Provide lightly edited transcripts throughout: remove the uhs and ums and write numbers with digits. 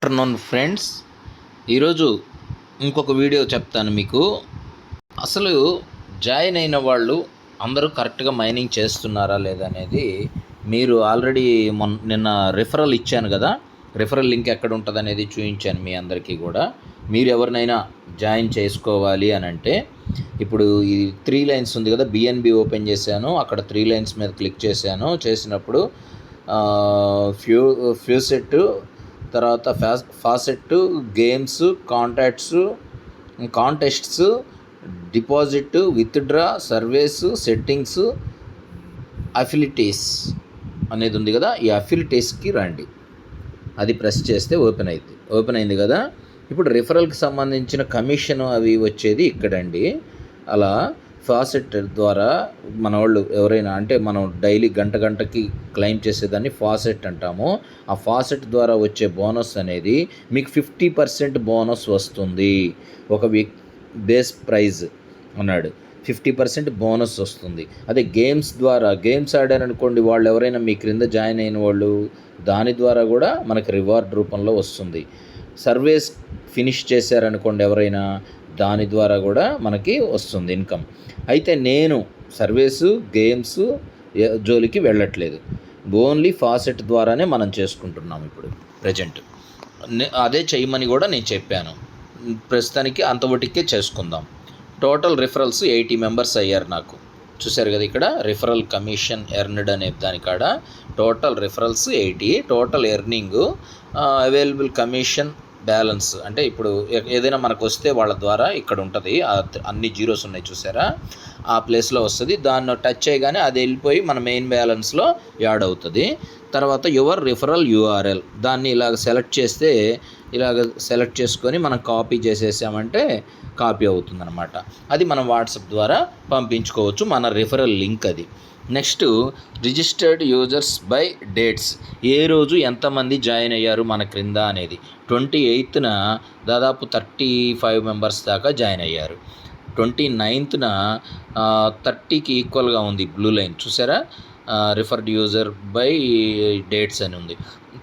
Afternoon friends, ఈరోజు ఇంకొక video చెప్తాను మీకు. అసలు జాయిన్ అయిన వాళ్ళు అందరూ కరెక్ట్గా మైనింగ్ చేస్తున్నారా లేదా అనేది మీరు ఆల్రెడీ నిన్న రిఫరల్ ఇచ్చాను కదా. రిఫరల్ లింక్ ఎక్కడ ఉంటుంది అనేది చూపించాను మీ అందరికీ కూడా. మీరు ఎవరినైనా జాయిన్ చేసుకోవాలి అని అంటే ఇప్పుడు ఈ 3 లైన్స్ ఉంది కదా, బిఎన్బి ఓపెన్ చేశాను. అక్కడ 3 లైన్స్ మీద క్లిక్ చేశాను. చేసినప్పుడు ఫ్యూసెట్, తర్వాత faucet, games, contests, deposit, withdraw, surveys, settings, affiliates అనేది ఉంది కదా. ఈ అఫిలిటీస్కి రండి. అది ప్రెస్ చేస్తే ఓపెన్ అయింది కదా. ఇప్పుడు రిఫరల్కి సంబంధించిన కమిషన్ అవి వచ్చేది ఇక్కడండి. అలా ఫాసెట్ ద్వారా మన వాళ్ళు ఎవరైనా, అంటే మనం డైలీ గంటకి క్లెయిమ్ చేసేదాన్ని ఫాసెట్ అంటాము. ఆ ఫాసెట్ ద్వారా వచ్చే బోనస్ అనేది మీకు 50% బోనస్ వస్తుంది. ఒక బేస్ ప్రైజ్ అన్నాడు, 50% బోనస్ వస్తుంది. అదే గేమ్స్ ఆడారనుకోండి, వాళ్ళు ఎవరైనా మీ క్రింద జాయిన్ అయిన వాళ్ళు, దాని ద్వారా కూడా మనకి రివార్డ్ రూపంలో వస్తుంది. సర్వేస్ ఫినిష్ చేశారనుకోండి ఎవరైనా, దాని ద్వారా కూడా మనకి వస్తుంది ఇన్కమ్. అయితే నేను సర్వేసు, గేమ్స్ జోలికి వెళ్ళట్లేదు. ఓన్లీ ఫాసెట్ ద్వారానే మనం చేసుకుంటున్నాం ఇప్పుడు ప్రజెంట్. అదే చేయమని కూడా నేను చెప్పాను. ప్రస్తుతానికి అంతవటికే చేసుకుందాం. టోటల్ రిఫరల్స్ 80 మెంబర్స్ అయ్యారు నాకు. చూశారు కదా ఇక్కడ రిఫరల్ కమిషన్ ఎర్న్డ్ అనే దానికాడ total referrals 80, total earning, available commission balance. అంటే ఇప్పుడు ఏదైనా మనకు వస్తే వాళ్ళ ద్వారా ఇక్కడ ఉంటుంది, అన్ని జీరోస్ ఉన్నాయి చూసారా, ఆ ప్లేస్లో వస్తుంది. దాన్ని టచ్ చేయగానే అది వెళ్ళిపోయి మన మెయిన్ బ్యాలెన్స్లో యాడ్ అవుతుంది. తర్వాత యువర్ రిఫరల్ యూఆర్ఎల్, దాన్ని ఇలాగ సెలెక్ట్ చేసుకొని మనం కాపీ చేసేసామంటే కాపీ అవుతుందన్నమాట. అది మనం వాట్సాప్ ద్వారా పంపించుకోవచ్చు, మన రిఫరల్ లింక్ అది. Next registered users by dates, ఏ రోజు ఎంతమంది జాయిన్ అయ్యారు మన క్రింద అనేది. 28న దాదాపు 35 మెంబర్స్ దాకా జాయిన్ అయ్యారు. 29న 30కి ఈక్వల్గా ఉంది బ్లూ లైన్ చూసారా, రిఫర్డ్ యూజర్ బై డేట్స్ అని ఉంది.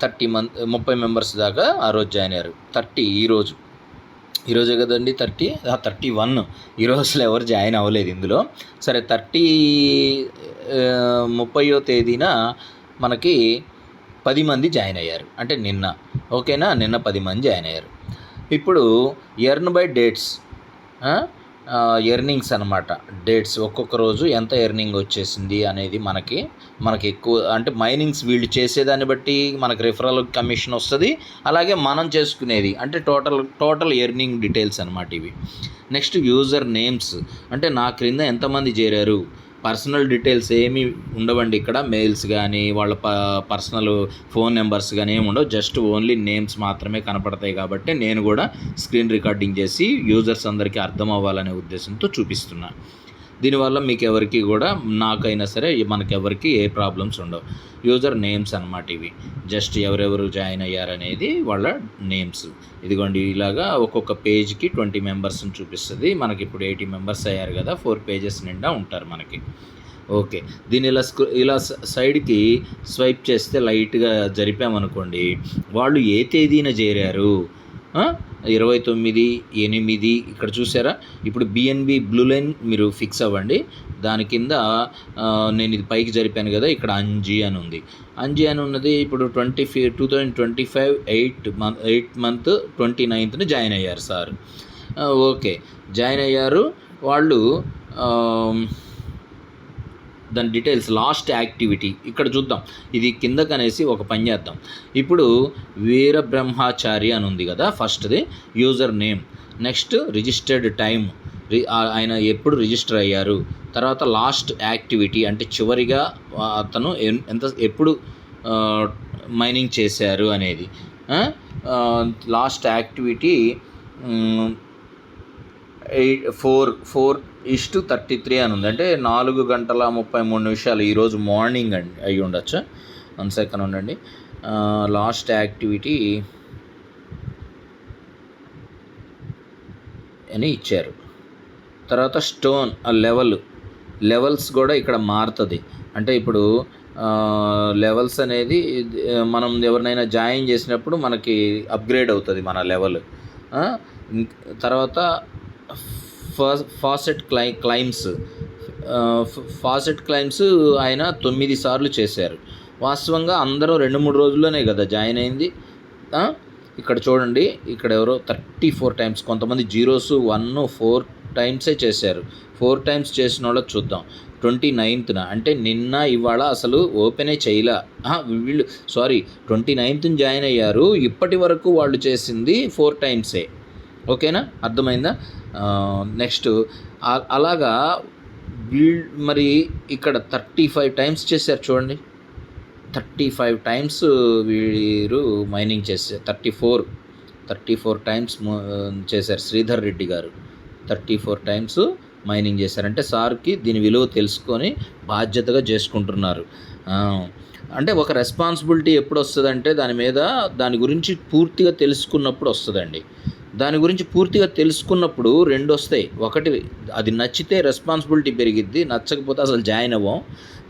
30 మెంబర్స్ దాకా ఆ రోజు జాయిన్ అయ్యారు. 30 ఈరోజే కదండి 31. ఈరోజు అసలు ఎవరు జాయిన్ అవ్వలేదు ఇందులో. సరే 30వ తేదీన మనకి 10 మంది జాయిన్ అయ్యారు, అంటే నిన్న. ఓకేనా, నిన్న 10 మంది జాయిన్ అయ్యారు. ఇప్పుడు ఎర్న్ బై డేట్స్, ఎర్నింగ్స్ అనమాట. డేట్స్ ఒక్కొక్క రోజు ఎంత ఎర్నింగ్ వచ్చేసింది అనేది మనకి ఎక్కువ, అంటే మైనింగ్స్ వీళ్ళు చేసేదాన్ని బట్టి మనకి రిఫరల్ కమిషన్ వస్తుంది. అలాగే మనం చేసుకునేది అంటే టోటల్ ఎర్నింగ్ డీటెయిల్స్ అనమాట ఇవి. నెక్స్ట్ యూజర్ నేమ్స్, అంటే నా క్రింద ఎంతమంది చేరారు. పర్సనల్ డీటెయిల్స్ ఏమీ ఉండవండి ఇక్కడ. మెయిల్స్ కానీ వాళ్ళ పర్సనల్ ఫోన్ నెంబర్స్ కానీ ఏమి ఉండవు. జస్ట్ ఓన్లీ నేమ్స్ మాత్రమే కనపడతాయి. కాబట్టి నేను కూడా స్క్రీన్ రికార్డింగ్ చేసి యూజర్స్ అందరికీ అర్థం అవ్వాలనే ఉద్దేశంతో చూపిస్తున్నా. దీనివల్ల మీకు ఎవరికి కూడా, నాకైనా సరే మనకెవరికి ఏ ప్రాబ్లమ్స్ ఉండవు. యూజర్ నేమ్స్ అనమాట ఇవి. జస్ట్ ఎవరెవరు జాయిన్ అయ్యారనేది వాళ్ళ నేమ్స్. ఇదిగోండి ఇలాగా ఒక్కొక్క పేజ్కి 20 మెంబర్స్ని చూపిస్తుంది. మనకి ఇప్పుడు 80 మెంబర్స్ అయ్యారు కదా, 4 పేజెస్ నిండా ఉంటారు మనకి. ఓకే, దీన్ని ఇలా సైడ్కి స్వైప్ చేస్తే లైట్గా జరిపామనుకోండి, వాళ్ళు ఏ తేదీన చేరారు. 29/8 ఇక్కడ చూసారా. ఇప్పుడు బిఎన్బి బ్లూ లైన్ మీరు ఫిక్స్ అవ్వండి. దాని కింద నేను ఇది పైకి జరిపాను కదా, ఇక్కడ అంజీ అని ఉంది. అంజీ అని ఉన్నది ఇప్పుడు 2025 8 మంత్ 29th జాయిన్ అయ్యారు సార్. ఓకే, జాయిన్ అయ్యారు వాళ్ళు. దాని డీటెయిల్స్, లాస్ట్ యాక్టివిటీ ఇక్కడ చూద్దాం. ఇది కిందకనేసి ఒక పని చేద్దాం. ఇప్పుడు వీరబ్రహ్మచారి అని ఉంది కదా, ఫస్ట్ది user name. Next registered time, ఆయన ఎప్పుడు రిజిస్టర్ అయ్యారు. తర్వాత లాస్ట్ యాక్టివిటీ, అంటే చివరిగా అతను ఎప్పుడు మైనింగ్ చేశారు అనేది. లాస్ట్ యాక్టివిటీ 4:33 అని ఉంది, అంటే 4:33 ఈరోజు మార్నింగ్ అయ్యి ఉండొచ్చు. 1 సెకండ్ ఉండండి. లాస్ట్ యాక్టివిటీ అని ఇచ్చారు. తర్వాత స్టోన్ లెవెల్స్ కూడా ఇక్కడ మారుతుంది. అంటే ఇప్పుడు లెవెల్స్ అనేది మనం ఎవరినైనా జాయిన్ చేసినప్పుడు మనకి అప్గ్రేడ్ అవుతుంది మన లెవెల్. తర్వాత ఫాసెట్ క్లైమ్స్ ఆయన 9 సార్లు చేశారు. వాస్తవంగా అందరూ 2-3 రోజుల్లోనే కదా జాయిన్ అయింది. ఇక్కడ చూడండి, ఇక్కడ ఎవరో 34 టైమ్స్, కొంతమంది జీరోస్ 1, 4 టైమ్సే చేశారు. 4 టైమ్స్ చేసిన వాళ్ళకి చూద్దాం. 29న అంటే నిన్న ఇవాళ అసలు ఓపెనే చేయలే వీళ్ళు. 29న జాయిన్ అయ్యారు. ఇప్పటి వరకు వాళ్ళు చేసింది 4 టైమ్సే. ఓకేనా, అర్థమైందా? నెక్స్ట్ అలాగా మరి ఇక్కడ 35 టైమ్స్ చేశారు చూడండి. 35 టైమ్స్ వీరు మైనింగ్ చేశారు. 34 టైమ్స్ చేశారు శ్రీధర్ రెడ్డి గారు. 34 టైమ్స్ మైనింగ్ చేశారంటే సార్కి దీని విలువ తెలుసుకొని బాధ్యతగా చేసుకుంటున్నారు. అంటే ఒక రెస్పాన్సిబిలిటీ ఎప్పుడు వస్తుందంటే దాని గురించి పూర్తిగా తెలుసుకున్నప్పుడు వస్తుందండి. దాని గురించి పూర్తిగా తెలుసుకున్నప్పుడు 2 వస్తాయి. ఒకటి, అది నచ్చితే రెస్పాన్సిబిలిటీ పెరిగిద్ది, నచ్చకపోతే అసలు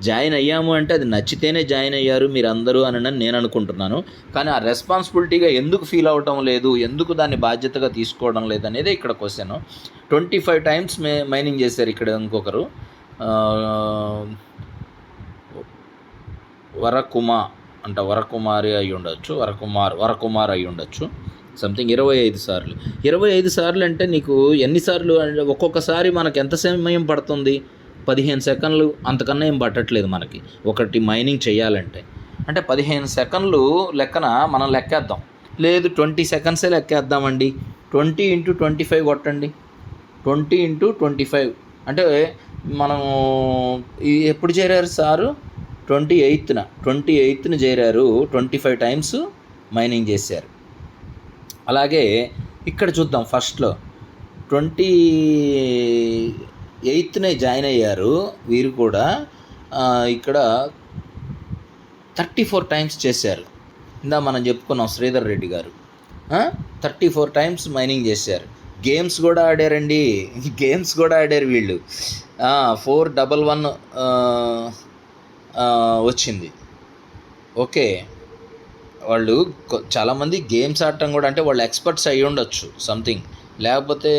జాయిన్ అయ్యాము అంటే అది నచ్చితేనే జాయిన్ అయ్యారు మీరు అందరూ అని నేను అనుకుంటున్నాను. కానీ ఆ రెస్పాన్సిబిలిటీగా ఎందుకు ఫీల్ అవ్వటం లేదు, ఎందుకు దాన్ని బాధ్యతగా తీసుకోవడం లేదు అనేది ఇక్కడ క్వశ్చన్. 25 టైమ్స్ మైనింగ్ చేశారు. ఇక్కడ ఇంకొకరు వరకుమారి అయి ఉండొచ్చు, వరకుమార్ అయి ఉండొచ్చు, సంథింగ్ 25 సార్లు. 25 సార్లు అంటే నీకు ఎన్నిసార్లు? ఒక్కొక్కసారి మనకు ఎంత సమయం పడుతుంది? 15 సెకండ్లు, అంతకన్నా ఏం పట్టట్లేదు మనకి ఒకటి మైనింగ్ చేయాలంటే. అంటే 15 సెకండ్లు లెక్కన మనం లెక్కేద్దాం. లేదు 20 సెకండ్సే లెక్కేద్దామండి. 20 × 25 కొట్టండి. 20 × 25 అంటే మనము ఎప్పుడు చేరారు సారు? 28న చేరారు. 25 టైమ్స్ మైనింగ్ చేశారు. అలాగే ఇక్కడ చూద్దాం. ఫస్ట్లో 28నే జాయిన్ అయ్యారు వీరు కూడా. ఇక్కడ 34 టైమ్స్ చేశారు. ఇందా మనం చెప్పుకున్నాం శ్రీధర్ రెడ్డి గారు. 34 టైమ్స్ మైనింగ్ చేశారు. గేమ్స్ కూడా ఆడారండి. గేమ్స్ కూడా ఆడారు వీళ్ళు. 411 వచ్చింది. ఓకే, వాళ్ళు చాలామంది గేమ్స్ ఆడటం కూడా, అంటే వాళ్ళు ఎక్స్పర్ట్స్ అయ్యి ఉండొచ్చు సంథింగ్, లేకపోతే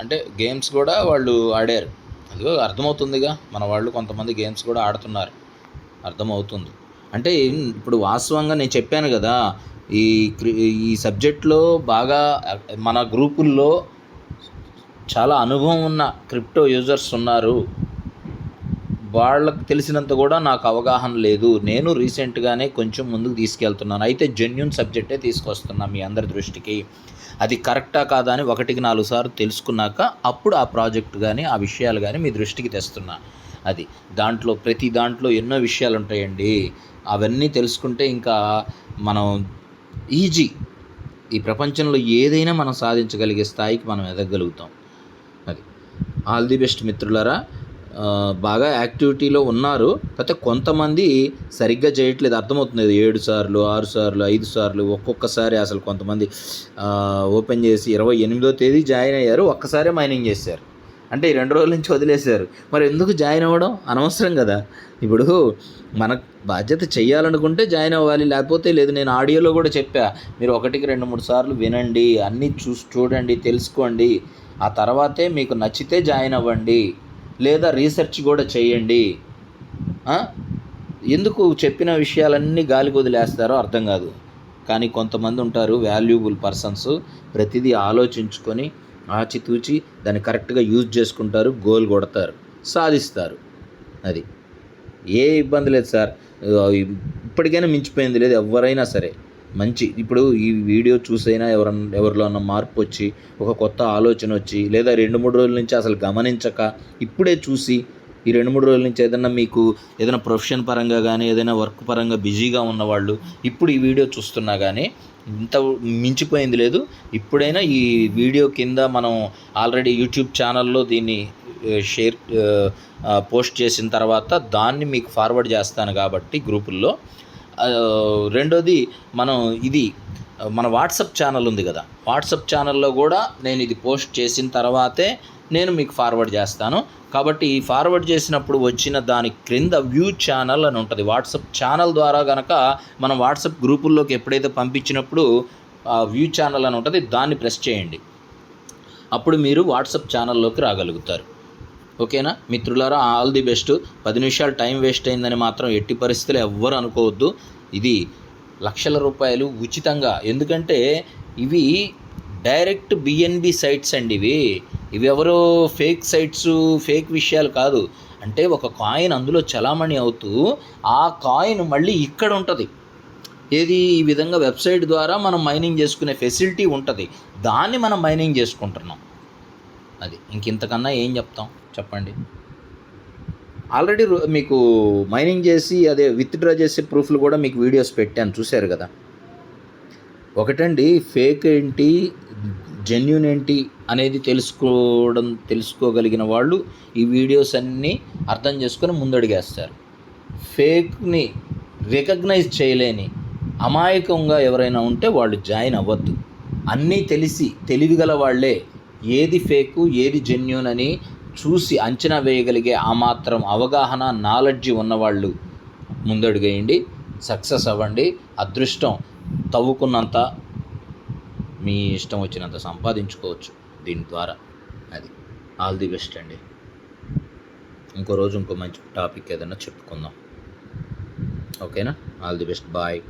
అంటే గేమ్స్ కూడా వాళ్ళు ఆడారు. అదిగో అర్థమవుతుందిగా, మన వాళ్ళు కొంతమంది గేమ్స్ కూడా ఆడుతున్నారు, అర్థమవుతుంది. అంటే ఇప్పుడు వాస్తవంగా నేను చెప్పాను కదా, ఈ సబ్జెక్ట్లో బాగా మన గ్రూపుల్లో చాలా అనుభవం ఉన్న క్రిప్టో యూజర్స్ ఉన్నారు. వాళ్ళకు తెలిసినంత కూడా నాకు అవగాహన లేదు. నేను రీసెంట్గానే కొంచెం ముందుకు తీసుకెళ్తున్నాను. అయితే జెన్యూన్ సబ్జెక్టే తీసుకొస్తున్నా మీ అందరి దృష్టికి. అది కరెక్టా కాదా అని 1-4 సార్లు తెలుసుకున్నాక అప్పుడు ఆ ప్రాజెక్ట్ కానీ ఆ విషయాలు కానీ మీ దృష్టికి తెస్తున్నా. అది ప్రతి దాంట్లో ఎన్నో విషయాలు ఉంటాయండి. అవన్నీ తెలుసుకుంటే ఇంకా మనం ఈ ప్రపంచంలో ఏదైనా మనం సాధించగలిగే స్థాయికి మనం ఎదగలుగుతాం. అది ఆల్ ది బెస్ట్ మిత్రులారా. బాగా యాక్టివిటీలో ఉన్నారు, కాకపోతే కొంతమంది సరిగ్గా చేయట్లేదు, అర్థమవుతుంది. 7 సార్లు 6 సార్లు 5 సార్లు ఒక్కొక్కసారి అసలు కొంతమంది ఓపెన్ చేసి 28వ తేదీ జాయిన్ అయ్యారు, ఒక్కసారే మైనింగ్ చేశారు. అంటే ఈ 2 రోజుల నుంచి వదిలేశారు. మరి ఎందుకు జాయిన్ అవ్వడం? అనవసరం కదా. ఇప్పుడు మనకు బాధ్యత చేయాలనుకుంటే జాయిన్ అవ్వాలి, లేకపోతే లేదు. నేను ఆడియోలో కూడా చెప్పా, మీరు 1-2-3 సార్లు వినండి, అన్నీ చూడండి, తెలుసుకోండి. ఆ తర్వాతే మీకు నచ్చితే జాయిన్ అవ్వండి, లేదా రీసెర్చ్ కూడా చేయండి. ఎందుకు చెప్పిన విషయాలన్నీ గాలికి వదిలేస్తారో అర్థం కాదు. కానీ కొంతమంది ఉంటారు వాల్యుబుల్ పర్సన్స్, ప్రతిదీ ఆలోచించుకొని ఆచితూచి దాన్ని కరెక్ట్గా యూజ్ చేసుకుంటారు, గోల్ కొడతారు, సాధిస్తారు. అది ఏ ఇబ్బంది లేదు సార్, ఇప్పటికైనా మించిపోయింది లేదు ఎవరైనా సరే. ఇప్పుడు ఈ వీడియో చూసైనా ఎవరిలో ఉన్న మార్పు వచ్చి, ఒక కొత్త ఆలోచన వచ్చి, లేదా 2-3 రోజుల నుంచి అసలు గమనించక ఇప్పుడే చూసి, ఈ 2-3 రోజుల నుంచి మీకు ఏదైనా ప్రొఫెషన్ పరంగా కానీ ఏదైనా వర్క్ పరంగా బిజీగా ఉన్నవాళ్ళు ఇప్పుడు ఈ వీడియో చూస్తున్నా కానీ ఇంత మించిపోయింది లేదు. ఇప్పుడైనా ఈ వీడియో కింద మనం ఆల్రెడీ యూట్యూబ్ ఛానల్లో దీన్ని పోస్ట్ చేసిన తర్వాత దాన్ని మీకు ఫార్వర్డ్ చేస్తాను కాబట్టి గ్రూపుల్లో. రెండోది, మన వాట్సాప్ ఛానల్ ఉంది కదా, వాట్సాప్ ఛానల్లో కూడా నేను ఇది పోస్ట్ చేసిన తర్వాతే నేను మీకు ఫార్వర్డ్ చేస్తాను. కాబట్టి ఈ ఫార్వర్డ్ చేసినప్పుడు వచ్చిన దాని క్రింద వ్యూ ఛానల్ అని ఉంటుంది. వాట్సాప్ ఛానల్ ద్వారా కనుక మనం వాట్సాప్ గ్రూపుల్లోకి ఎప్పుడైతే పంపించినప్పుడు వ్యూ ఛానల్ అని ఉంటుంది, దాన్ని ప్రెస్ చేయండి. అప్పుడు మీరు వాట్సాప్ ఛానల్లోకి రాగలుగుతారు. ఓకేనా మిత్రులారా, ఆల్ ది బెస్ట్. 10 నిమిషాలు టైం వేస్ట్ అయిందని మాత్రం ఎట్టి పరిస్థితులు ఎవ్వరు అనుకోవద్దు. ఇది లక్షల రూపాయలు ఉచితంగా, ఎందుకంటే ఇవి డైరెక్ట్ బిఎన్బి సైట్స్ అండి. ఇవి ఎవరో ఫేక్ సైట్స్, ఫేక్ విషయాలు కాదు. అంటే ఒక కాయిన్ అందులో చలామణి అవుతూ ఆ కాయిన్ మళ్ళీ ఇక్కడ ఉంటుంది. ఏది ఈ విధంగా వెబ్సైట్ ద్వారా మనం మైనింగ్ చేసుకునే ఫెసిలిటీ ఉంటుంది, దాన్ని మనం మైనింగ్ చేసుకుంటున్నాం. అది ఇంతకన్నా ఏం చెప్తాం చెప్పండి. ఆల్రెడీ మీకు మైనింగ్ చేసి అదే విత్డ్రా చేసే ప్రూఫ్లు కూడా మీకు వీడియోస్ పెట్టాను, చూశారు కదా. ఒకటండి, ఫేక్ ఏంటి జెన్యూన్ ఏంటి అనేది తెలుసుకోగలిగిన వాళ్ళు ఈ వీడియోస్ అన్నీ అర్థం చేసుకొని ముందడుగేస్తారు. ఫేక్ని రికగ్నైజ్ చేయలేని అమాయకంగా ఎవరైనా ఉంటే వాళ్ళు జాయిన్ అవ్వద్దు. అన్నీ తెలివిగల వాళ్ళే ఏది ఫేకు ఏది జెన్యూన్ అని చూసి అంచనా వేయగలిగే ఆ మాత్రం అవగాహన, నాలెడ్జి ఉన్నవాళ్ళు ముందడుగేయండి, సక్సెస్ అవ్వండి. అదృష్టం తవ్వుకున్నంత మీ ఇష్టం వచ్చినంత సంపాదించుకోవచ్చు దీని ద్వారా. అది ఆల్ ది బెస్ట్ అండి. ఇంకో రోజు ఇంకో మంచి టాపిక్ ఏదైనా చెప్పుకుందాం. ఓకేనా, ఆల్ ది బెస్ట్, బాయ్.